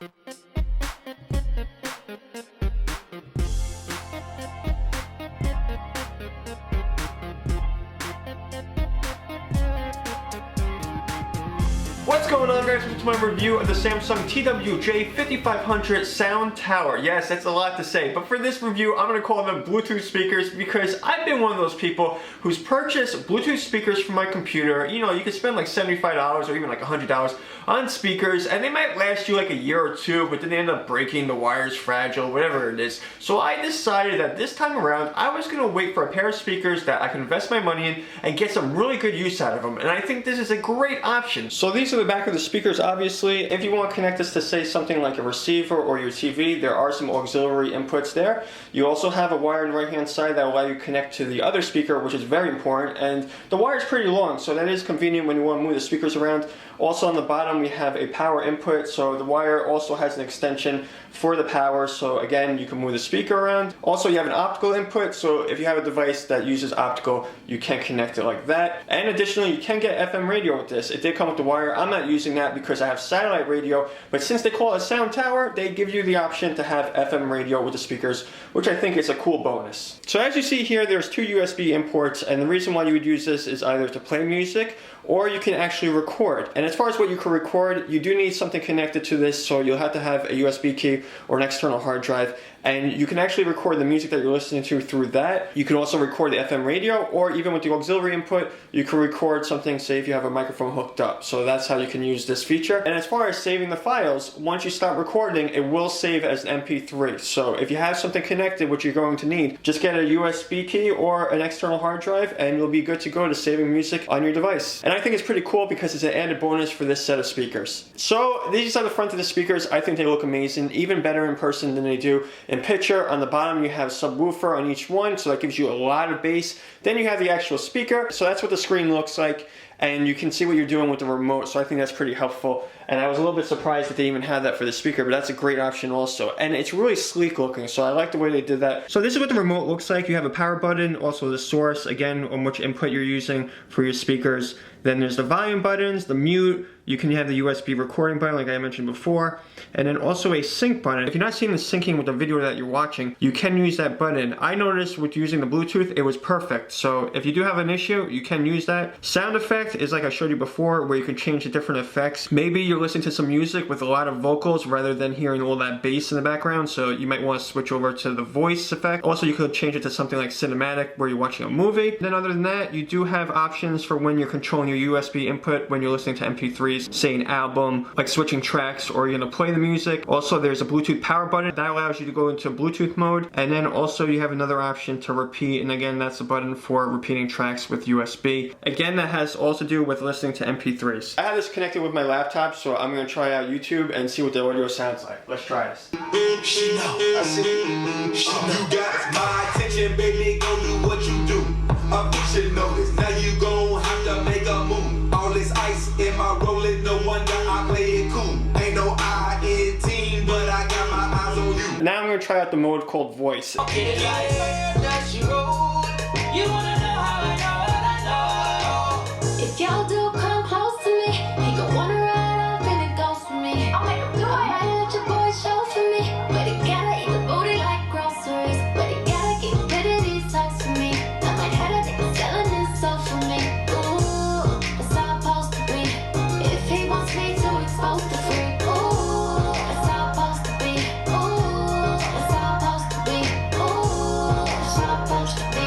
What's going on, guys? Welcome to my review of the Samsung TW-J5500 sound tower. Yes, that's a lot to say, but for this review, I'm going to call them Bluetooth speakers because I've been one of those people who's purchased Bluetooth speakers for my computer. You know, you can spend like $75 or even like $100 on speakers, and they might last you like a year or two, but then they end up breaking, the wire's fragile, whatever it is. So I decided that this time around, I was going to wait for a pair of speakers that I can invest my money in and get some really good use out of them, and I think this is a great option. So these are the back of the speakers, obviously. If you want to connect this to, say, something like a receiver or your TV, there are some auxiliary inputs there. You also have a wire on the right hand side that will allow you to connect to the other speaker, which is very important, and the wire is pretty long, so that is convenient when you want to move the speakers around. Also on the bottom we have a power input, so the wire also has an extension for the power, so again you can move the speaker around. Also you have an optical input, so if you have a device that uses optical, you can connect it like that. And additionally, you can get FM radio with this. It did come with the wire. I'm not using that because I have satellite radio, but since they call it a sound tower, they give you the option to have FM radio with the speakers, which I think is a cool bonus. So as you see here, there's two USB imports, and the reason why you would use this is either to play music or you can actually record. And as far as what you can record, you do need something connected to this, so you'll have to have a USB key or an external hard drive, and you can actually record the music that you're listening to through that. You can also record the FM radio, or even with the auxiliary input, you can record something, say if you have a microphone hooked up. So that's how you can use this feature. And as far as saving the files, once you start recording, it will save as an MP3. So if you have something connected, which you're going to need, just get a USB key or an external hard drive, and you'll be good to go to saving music on your device. And I think it's pretty cool because it's an added bonus for this set of speakers. So these are the front of the speakers. I think they look amazing, even better in person than they do in picture. On the bottom you have subwoofer on each one, so that gives you a lot of bass. Then you have the actual speaker, so that's what the screen looks like, and you can see what you're doing with the remote, so I think that's pretty helpful. And I was a little bit surprised that they even had that for the speaker, but that's a great option also. And it's really sleek looking, so I like the way they did that. So this is what the remote looks like. You have a power button, also the source, again, on which input you're using for your speakers. Then there's the volume buttons, the mute, you can have the USB recording button like I mentioned before, and then also a sync button. If you're not seeing the syncing with the video that you're watching, you can use that button. I noticed with using the Bluetooth, it was perfect. So if you do have an issue, you can use that. Sound effect is like I showed you before, where you can change the different effects. Maybe you're listening to some music with a lot of vocals rather than hearing all that bass in the background, so you might want to switch over to the voice effect. Also, you could change it to something like cinematic, where you're watching a movie. Then other than that, you do have options for when you're controlling your USB input when you're listening to MP3s, say an album, like switching tracks, or you're gonna play the music. Also, there's a Bluetooth power button that allows you to go into Bluetooth mode, and then also you have another option to repeat, and again, that's a button for repeating tracks with USB. Again, that has also to do with listening to MP3s. I have this connected with my laptop, so I'm gonna try out YouTube and see what the audio sounds like. Let's try this. She know, I see. She know. You got my attention, baby, go do what you do. You should know this. Now you gon' have to make a move. All this ice in my rolling, no wonder I play it cool. Ain't no I in team, but I got my eyes on you. Now I'm gonna try out the mode called voice. Okay, that you roll. You wanna know how I know what I know. If y'all do come close to me, he gon' wanna ride off and it goes for me. I'll make him do it. I might let your boy show for me, but he gotta eat the booty like groceries. But he gotta get rid of these talks for me. I might have a nigga selling his soul for me. Ooh, that's how I'm supposed to be. If he wants me to expose the freak. Ooh, that's how I'm supposed to be. Ooh, that's how I'm supposed to be. Ooh, that's how I'm supposed to be.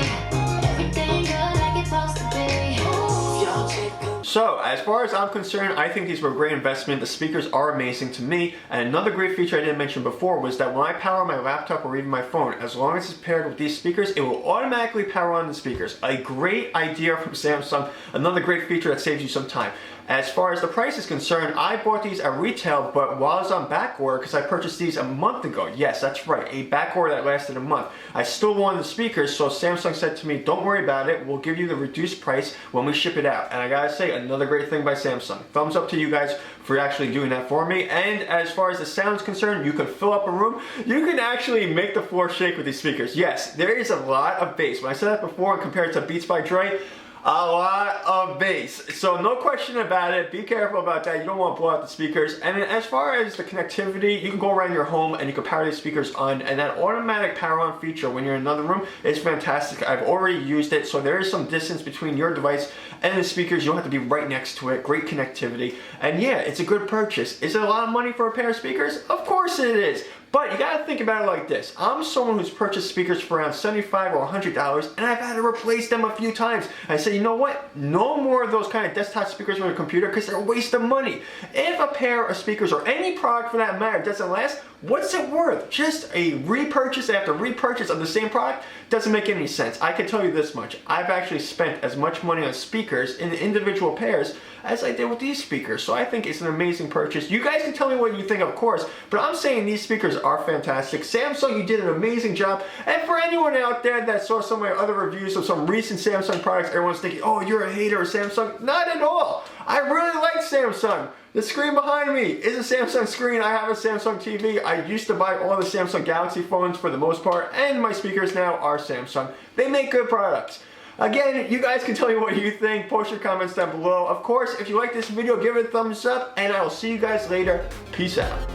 Everything good like it's supposed to be. Ooh, y'all check. So, as far as I'm concerned, I think these were a great investment. The speakers are amazing to me. And another great feature I didn't mention before was that when I power my laptop or even my phone, as long as it's paired with these speakers, it will automatically power on the speakers. A great idea from Samsung. Another great feature that saves you some time. As far as the price is concerned, I bought these at retail, but while I was on back order, because I purchased these a month ago. Yes, that's right, a back order that lasted a month. I still wanted the speakers, so Samsung said to me, don't worry about it, we'll give you the reduced price when we ship it out. And I gotta say, another great thing by Samsung. Thumbs up to you guys for actually doing that for me. And as far as the sound is concerned, you can fill up a room. You can actually make the floor shake with these speakers. Yes, there is a lot of bass. When I said that before and compared to Beats by Dre, A lot of bass. So no question about it. Be careful about that. You don't want to blow out the speakers. And as far as the connectivity, you can go around your home and you can power these speakers on. And that automatic power on feature when you're in another room is fantastic. I've already used it. So there is some distance between your device and the speakers. You don't have to be right next to it. Great connectivity. And yeah, it's a good purchase. Is it a lot of money for a pair of speakers? Of course it is. But you gotta think about it like this. I'm someone who's purchased speakers for around $75 or $100 and I've had to replace them a few times. I say, you know what? No more of those kind of desktop speakers on a computer because they're a waste of money. If a pair of speakers or any product for that matter doesn't last, what's it worth? Just a repurchase after repurchase of the same product doesn't make any sense. I can tell you this much. I've actually spent as much money on speakers in individual pairs as I did with these speakers. So I think it's an amazing purchase. You guys can tell me what you think, of course, but I'm saying these speakers are fantastic. Samsung, you did an amazing job. And for anyone out there that saw some of my other reviews of some recent Samsung products, everyone's thinking, oh, you're a hater of Samsung. Not at all. I really like Samsung. The screen behind me is a Samsung screen. I have a Samsung TV. I used to buy all the Samsung Galaxy phones for the most part, and my speakers now are Samsung. They make good products. Again, you guys can tell me what you think. Post your comments down below. Of course, if you like this video, give it a thumbs up, and I will see you guys later. Peace out.